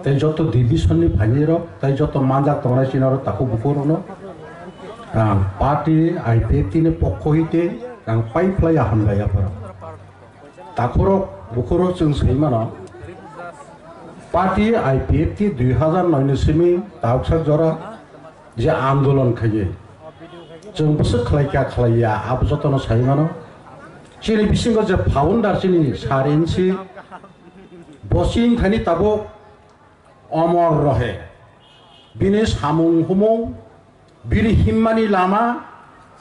tei joto division ni phaniro tei joto manjak tongnai chinaro taku bukorono party IPFT ni pokho hite ang pipeline hamlaya paro takoro bukoro chung seimano party IPFT 2009 ni simi tauksak jora je andolon khaye chung busuk khalaya abu jotono saimano chini bisingo je founder chini sarensi bosin khani tabo অমর রহে বিনি সামুং হুমুং বিনি হিম্মানি লামা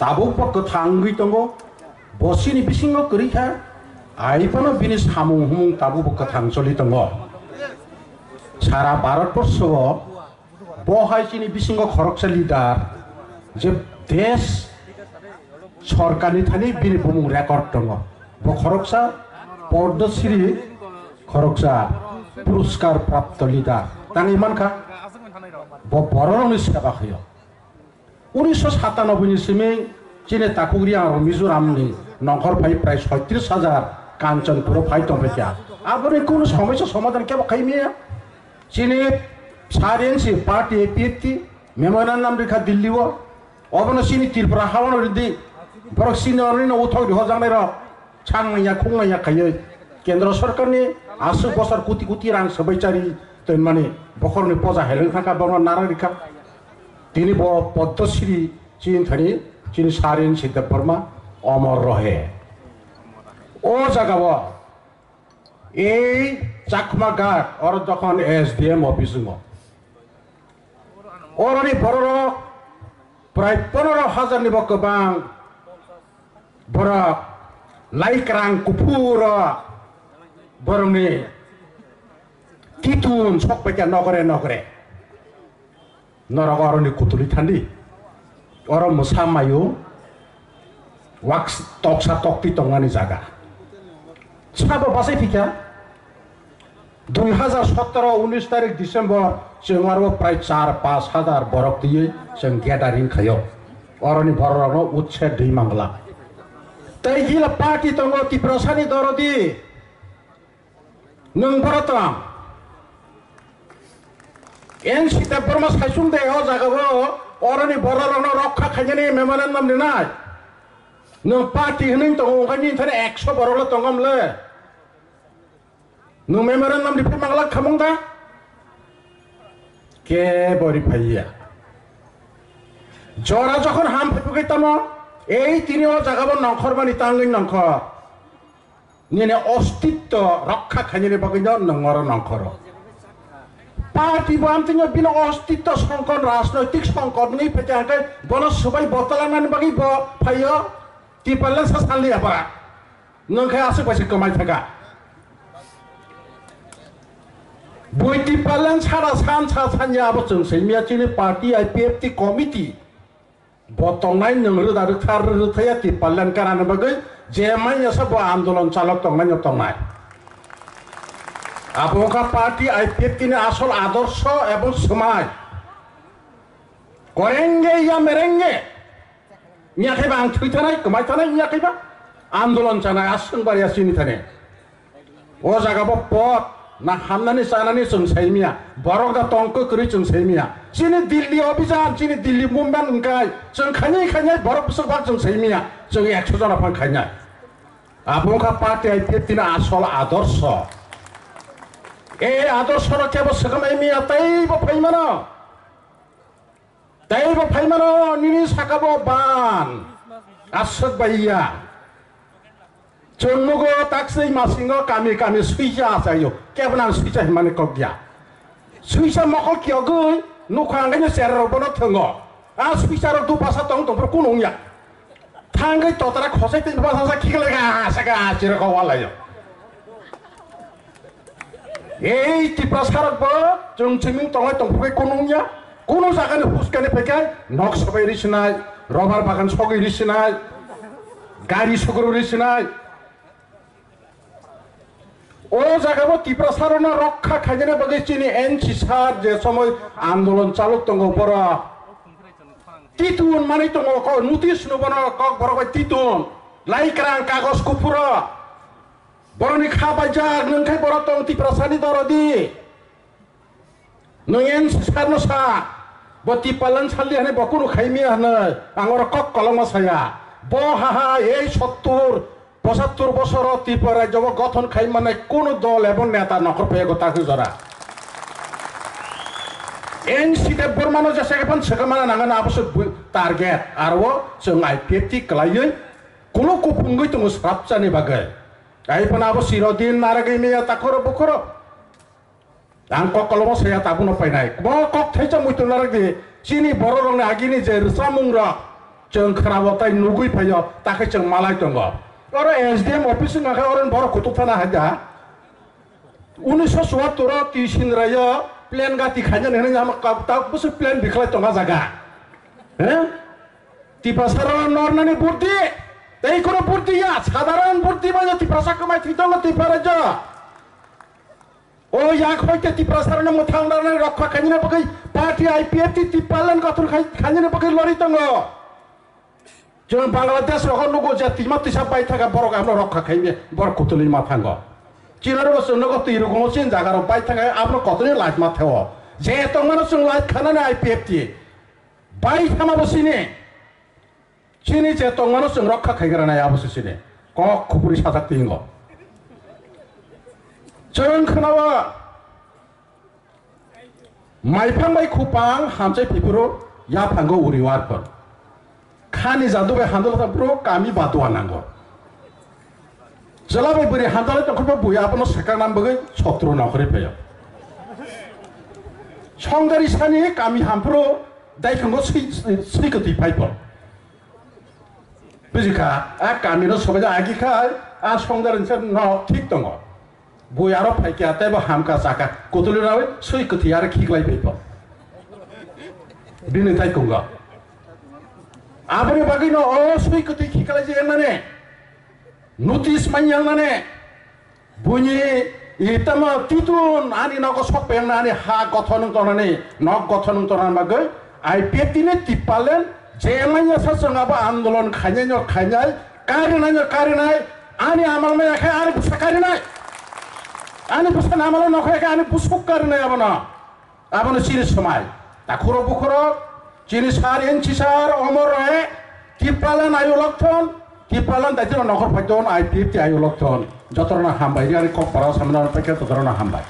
তাবুক পক্ষ থাঙ্গি তঙ্গ বসিনি বিসিঙ্গ করিখা আইপানো বিনি সামুং হুমুং তাবু পক্ষ থাংচলি তঙ্গ সারা ভারতবর্ষ বহাই চিনি বিসিঙ্গ খরকসা leader যে দেশ সরকারি থানি বিনি বুমুং রেকর্ড তঙ্গ ব খরকসা পদ্মশ্রী খরকসা পুরস্কার প্রাপ্ত লিডার তাং ইমানখা বড়রংনি সেবা খায় 1997 ni simi chine takugri aro মিজোরামনি নগর ভাই প্রায় 36,000 কাঞ্চনপুর ভাই টমেটিয়া আবরে কোন সমস্যা সমাধান কেব খাইমিয়া চিনে সারেন্সি পার্টি এপিএফটি মেমোরান্ডাম রেখা দিল্লিও অবন চিনি ত্রিপুরা হাওয়ানো রিদি বরক সিনিয়রনি উথাও হজাংনাইর ছাংনাইয়া খুংনাইয়া খায় কেন্দ্র সরকারনি 80 বছর কোটি কোটি রাং সবাইচারি তৈন মানে বখরনি পজা হেলেন থাকা বর্ণ নারারিকা তিনি পদ্মশ্রী চীন থানি চীন সারেন সিদ্ধ বর্মা অমর রহে ও জাগাব এই চাকমা ঘাট ওর যখন SDM অফিস ওরনি বড় প্রায় 15,000 নিব গোবাং বড় লাইক রাং কুপুর বরংনি তিতুন সকবাইকা নগরে নগরে নরক অরণি কুতুলি থান্দি অর মোসা মায়ু ওয়াক্স তকসা তক্তি তংনানি জায়গা সাবো বাসাই ফিকা 2017-19 তারিখ ডিসেম্বর जों आरो प्राय 4-5,000 बरक दियै जों गेदारिं खायो अरनि बरनो उच्छे दै मांगला तै हिला पार्टी तंगो तिप्रसानि दरदि नों बरतम एन सीता बर्मा साइसुम दे अ जागाबो अरनि बरनो रक्षा खायनि मेमोरेन्डाम दिनाय नों पार्टी हनै तंगो ओंखायनि थारे 100 बरल तंगमले नों मेमोरेन्डाम दिफै मांगला खामंदा के बरी भाइया जरा যখন হাম ফেপুকেতাম এই তিনিও জাগাবো নখরবানি তাঙ্গিন নখর নিনে অস্তিত্ব রক্ষা খাইনে বাগিন নংর নখর পার্টি বামতিনো বিন অস্তিত্ব সংকট রাজনৈতিক সংকট নেই ফেটাকে বল সবাই বতলানানি বাগি ব ফাইও টিপালে সাসালি আবার নংখাই আছে পয়সা কমাই থাকা বইটি পালেন সারা सान सानिया जों सैमियाचिनि पार्टी IPFT कमिटी बतंनाय नंगरो थार रोथाया ति पालन काराने बगै जेमाय सब आंदोलन चालक तंनाय तंनाय आबोका पार्टी IPFT ने आसल आदर्श एवं समाज करेंगे या मेरेंगे नियाखैबा आं थैथानाय कमायथानाय नियाखैबा आंदोलन जानाय आसंबारिया सिनि थाने ओ जागाबो पद ना हामनानै जानानै जों सैमिया बरगा तंक करि जों सैमिया चिनि दिल्ली अभियान चिनि दिल्ली मुभमेन्ट उनकाय जों खायनै बरक बिसोरबा जों सैमिया जों 100 जना फान खायनाय आबोका पार्टी IPFT नि आसल आदर्श ए आदर्श र केबो सगमैमिया तैबो फाइमानो निनि साकाबो बान आसक बाइया जोंनुगो ताक्सै मासिंगो कामी कामी सुइसा आसायो केबना सुइसा हिमाने कगया सुइसा मखल कियगै नुखांगैनो सेररबनो थंगो आ सुइसा र दु पासा तंग तंफ्र कुनंया थांगै ततरा खसै तिन पासा खिगलेगा सागा चिरको वालायो एई तिप्रसारबो जों चिमिं तंगै तंफ्र कुनंया कुनो जागानि हुसकानि फैखाय नक सबै रिसिनाय रबार बागान सगै रिसिनाय गाड़ी सगरो रिसिनाय ও জায়গাবো তীব্রসারণ রক্ষা খাইজনে বগে চিনি এনসি সার যে সময় আন্দোলন চালক তঙ্গ উপর তিতুন মানে তঙ্গ নোটিস নবন কক বড় তিতুন লাইকরাং কাগজ কুপুর বড়নি খাবাই যাক নংখাই বড় তং তীব্রসানি দরদি nungen sarno sa boti palan salli hane bokunu khaimi hane angor kok kolong saya bo haha এই 70-75 বছর ত্রিপুরা জব গঠন খাই মানে কোন দল এবং নেতা নকর পেয়ে কথা জরা এনসিতে বর্মানো যেসে এখন সেখানে নাঙ্গা আবশ্যক টার্গেট আর ও जों আইপিএফটি ক্লাইयै কোন কুপুঙ্গই তো সাবচানি বাগে আইপনা আবো চিরদিন নারাগৈ মেয়া তাখর বখর आं कक कलम saya tabuno painai bo kok thaisa muitu naragdi chini boro rongni agini je samungra जों खराबताय नुगुइ फायो ताके जों मालाय दङ और एसडीएम अफिस नाखा और बरो कुतुबथाना हाजा 1974 तिसिन रायो प्लेन गाति खाजन हेने जाम ता बस प्लेन बिखलाय दङ जागा हे तिपासारा नरनानि बुद्धि तै कोन बुद्धि या साधारण बुद्धि बाय तिपासा कमाय थिदङ तिपाराज ও ইয়াক হইতে তিপ্রাসারণ মথাংনানে রক্ষা খাইনা পকাই পার্টি আইপিএফটি তিপালেন গঠন খাইনা পকাই লড়ি দङ जों बांग्लादेश रखन नुगो जे तिमा तिसा बाय थागा बरक आमनो रक्षा खाइबे बर कुतुलि माथांग चिनार बस नगो तिरु गो सिन जागार बाय थागा आमनो कतनि लाइट माथाव जे तंगनो जों लाइट खानाने आइपिएफटी बाय थामा बसिने चिनि जे तंगनो जों रक्षा खाइग्रानाय आबसिने क खुपुरि साजाक तिंग जों खोनावा माइफां बाय खुपां हामसे पिपुरो या फांगो उरिवारफोर खानी जादू बे हांदल ब्रो कामी बातवा नांगो जला बे बरि हांदल तखबो बुया आपनो सेका नाम बगे छत्रु नखरे पेय संगारी सानि कामी हामफ्रो दाइखंगो सैकति फाइफो बुजिखा आ कामिनो सबजा आगिखा आ संगारिनसे न ठीक दङ बुयारो फाइके आतेबो हामका जाका कुतुलि रावे सैकति आरो खिगलाय पेफो बिनि ताइखंगो आबरे बागैनो असैकति खिखालाय जे नाने नोटिस माइयांनाने बुनि इतामा तितुन आनि नग सपें नानि हा गठन तनाने नग गठन तनान बागै आइपिएफटिने तिपालेन जे माइया ससंगाबा आन्दोलन खाइनाय कारिनाय आनि आमालनाय आखाय आनि बुसा कारिनाय आनि बुसा नामाल नखाय आनि बुसुक कारिनाय आबनो सिरि समाय ताखुरो बुखुरो चीनी सार एनसी सार अमर रहे तिपालन आयु लक्षण तिपालन दाइजन नखर फाइदन आइपिएफटी आयु लक्षण जतरना हामबाय आरो ककपारा सामना पैके ततरना हामबाय